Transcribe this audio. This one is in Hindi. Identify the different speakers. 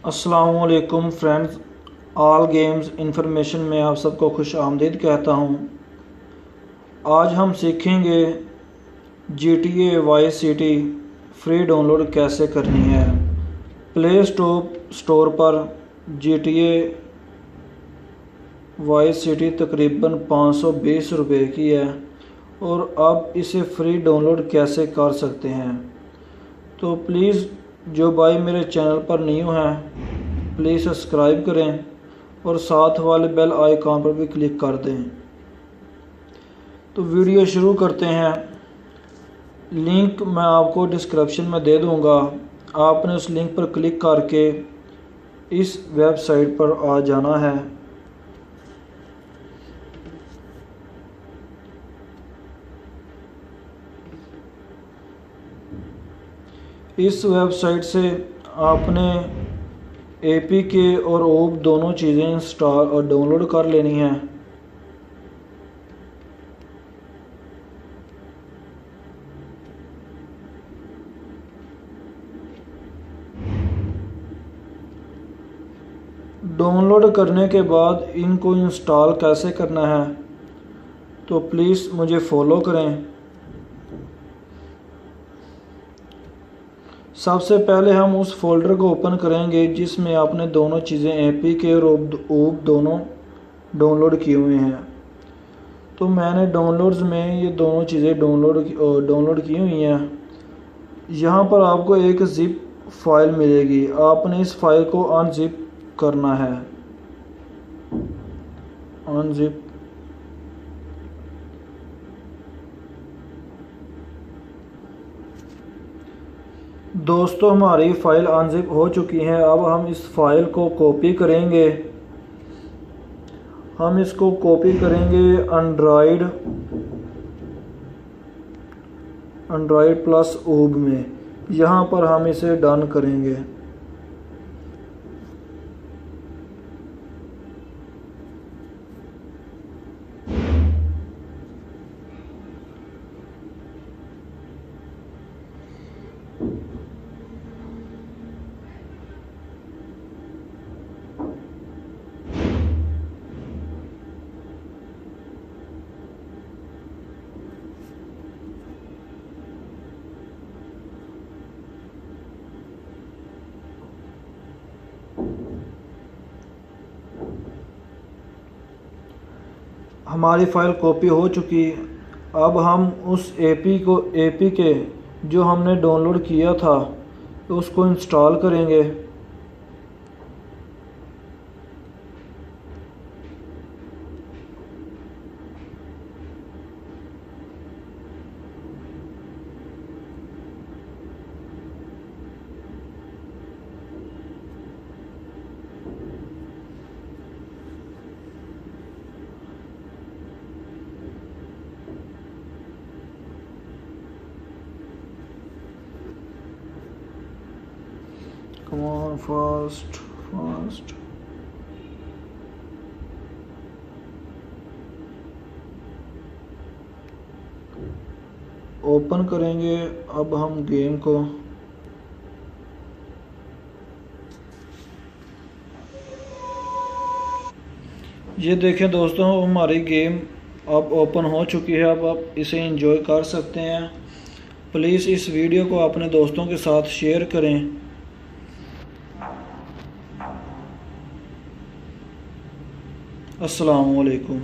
Speaker 1: अस्सलामुअलैकुम फ्रेंड्स, ऑल गेम्स इंफॉर्मेशन में आप सबको खुश आमदीद कहता हूँ। आज हम सीखेंगे GTA vice city free download कैसे करनी है। प्ले स्टोर पर GTA वाइस सिटी तकरीबन 520 रुपये की है और आप इसे फ्री डाउनलोड कैसे कर सकते हैं। तो प्लीज़ जो भाई मेरे चैनल पर न्यू हैं प्लीज़ सब्सक्राइब करें और साथ वाले बेल आइकॉन पर भी क्लिक कर दें। तो वीडियो शुरू करते हैं। लिंक मैं आपको डिस्क्रिप्शन में दे दूंगा, आपने उस लिंक पर क्लिक करके इस वेबसाइट पर आ जाना है। इस वेबसाइट से आपने APK और OOB दोनों चीज़ें इंस्टॉल और डाउनलोड कर लेनी है। डाउनलोड करने के बाद इनको इंस्टॉल कैसे करना है तो प्लीज़ मुझे फॉलो करें। सबसे पहले हम उस फोल्डर को ओपन करेंगे जिसमें आपने दोनों चीज़ें APK और OOB दोनों डाउनलोड किए हुए हैं। तो मैंने डाउनलोड्स में ये दोनों चीज़ें डाउनलोड की हुई हैं। यहाँ पर आपको एक ज़िप फाइल मिलेगी, आपने इस फाइल को अनजिप करना है। अनजिप दोस्तों, हमारी फ़ाइल अनजिप हो चुकी है। अब हम इस फाइल को कॉपी करेंगे। हम इसको कॉपी करेंगे एंड्रॉयड प्लस OOB में। यहाँ पर हम इसे डन करेंगे। हमारी फ़ाइल कॉपी हो चुकी। अब हम उस APK जो हमने डाउनलोड किया था तो उसको इंस्टॉल करेंगे। Come on, fast. ओपन करेंगे अब हम गेम को। ये देखें दोस्तों, हमारी गेम अब ओपन हो चुकी है। अब आप इसे एंजॉय कर सकते हैं। प्लीज़ इस वीडियो को अपने दोस्तों के साथ शेयर करें। अस्सलामुअलैकुम।